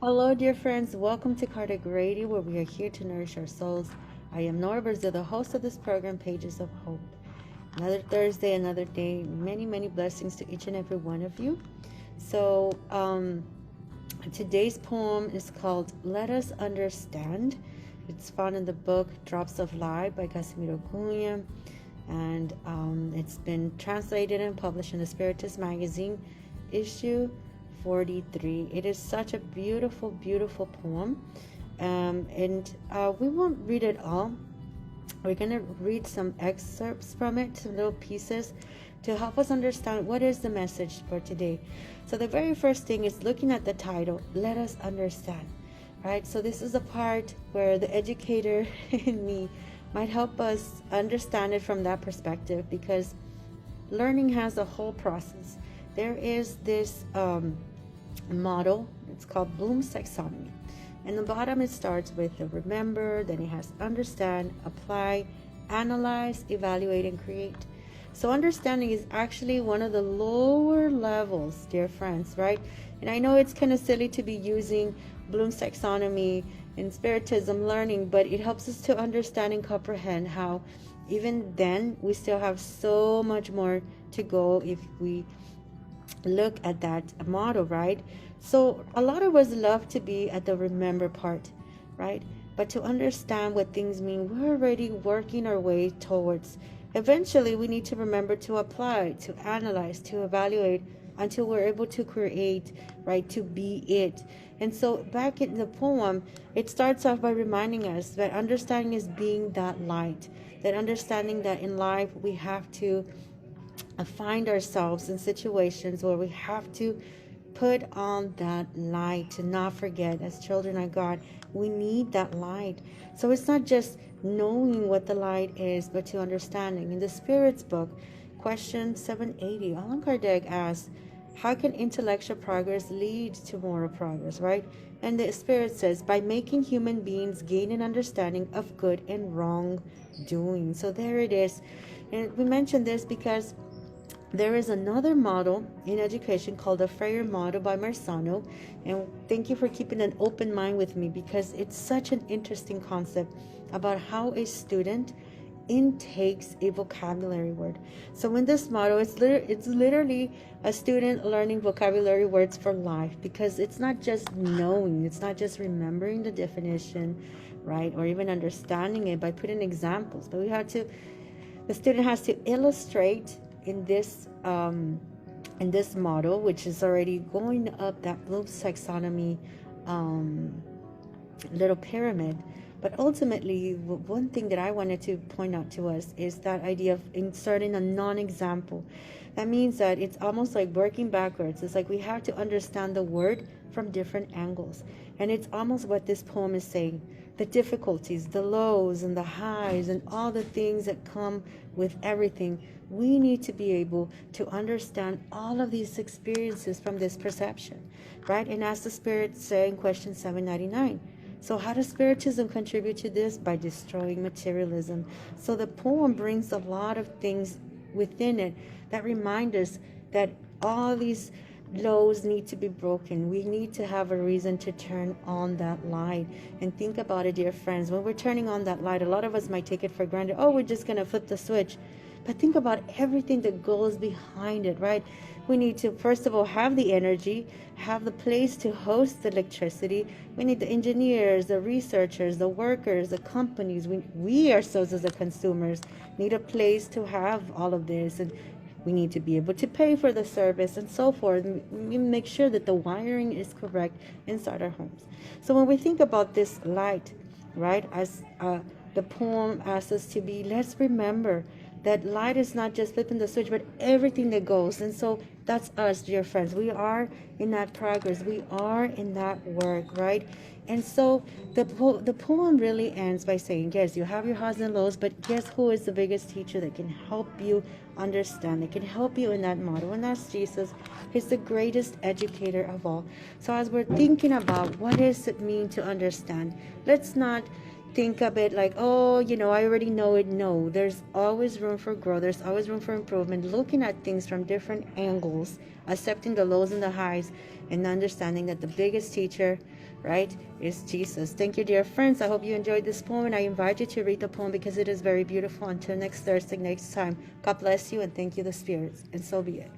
Hello, dear friends. Welcome to Kardec Radio, where we are here to nourish our souls. I am Norah, Brasil, the host of this program, Pages of Hope. Another Thursday, another day. Many, many blessings to each and every one of you. So, today's poem is called Let Us Understand. It's found in the book Drops of Light by Cunha, and it's been translated and published in the Spiritist magazine, issue 43. It is such a beautiful, beautiful poem, and we won't read it all. We're going to read some excerpts from it, some little pieces, to help us understand what is the message for today. So the very first thing is looking at the title, Let Us Understand, right? So this is the part where the educator in me might help us understand it from that perspective, because learning has a whole process. There is this model, it's called Bloom's taxonomy. And the bottom, it starts with the remember, then it has understand, apply, analyze, evaluate, and create. So understanding is actually one of the lower levels, dear friends, right? And I know it's kind of silly to be using Bloom's taxonomy in Spiritism learning, but it helps us to understand and comprehend how even then we still have so much more to go if we look at that model, right? So a lot of us love to be at the remember part, right? But to understand what things mean, we're already working our way towards. Eventually, we need to remember to apply, to analyze, to evaluate until we're able to create, right? To be it. And so back in the poem, it starts off by reminding us that understanding is being that light, that understanding that in life we have to find ourselves in situations where we have to put on that light, to not forget, as children of God, we need that light. So it's not just knowing what the light is, but to understanding. In the Spirit's book, question 780, Allan Kardec asks, how can intellectual progress lead to moral progress, right? And the Spirit says, by making human beings gain an understanding of good and wrong doing. So there it is. And we mentioned this because there is another model in education called the Freire model by Marzano, and thank you for keeping an open mind with me, because it's such an interesting concept about how a student intakes a vocabulary word. So in this model, it's literally a student learning vocabulary words for life, because it's not just knowing, it's not just remembering the definition, right, or even understanding it by putting examples, but the student has to illustrate in this model, which is already going up that Bloom's taxonomy little pyramid. But ultimately, one thing that I wanted to point out to us is that idea of inserting a non-example. That means that it's almost like working backwards. It's like we have to understand the word from different angles. And it's almost what this poem is saying. The difficulties, the lows and the highs, and all the things that come with everything. We need to be able to understand all of these experiences from this perception, right? And as the Spirit said in question 799, so how does Spiritism contribute to this? By destroying materialism. So the poem brings a lot of things within it that remind us that all these lows need to be broken. We need to have a reason to turn on that light. And think about it, dear friends. When we're turning on that light, a lot of us might take it for granted. Oh, we're just going to flip the switch. But think about everything that goes behind it, right? We need to, first of all, have the energy, have the place to host the electricity. We need the engineers, the researchers, the workers, the companies. We ourselves as the consumers need a place to have all of this. And we need to be able to pay for the service and so forth. We make sure that the wiring is correct inside our homes. So when we think about this light, right, as the poem asks us to be, let's remember that light is not just flipping the switch, but everything that goes. And so that's us, dear friends. We are in that progress. We are in that work, right? And so the poem really ends by saying, yes, you have your highs and lows, but guess who is the biggest teacher that can help you understand, that can help you in that model? And that's Jesus. He's the greatest educator of all. So as we're thinking about what does it mean to understand, let's not think of it like, oh, I already know it. No, there's always room for growth. There's always room for improvement. Looking at things from different angles, accepting the lows and the highs, and understanding that the biggest teacher, right, is Jesus. Thank you, dear friends. I hope you enjoyed this poem, and I invite you to read the poem because it is very beautiful. Until next Thursday, next time, God bless you, and thank you, the spirits. And so be it.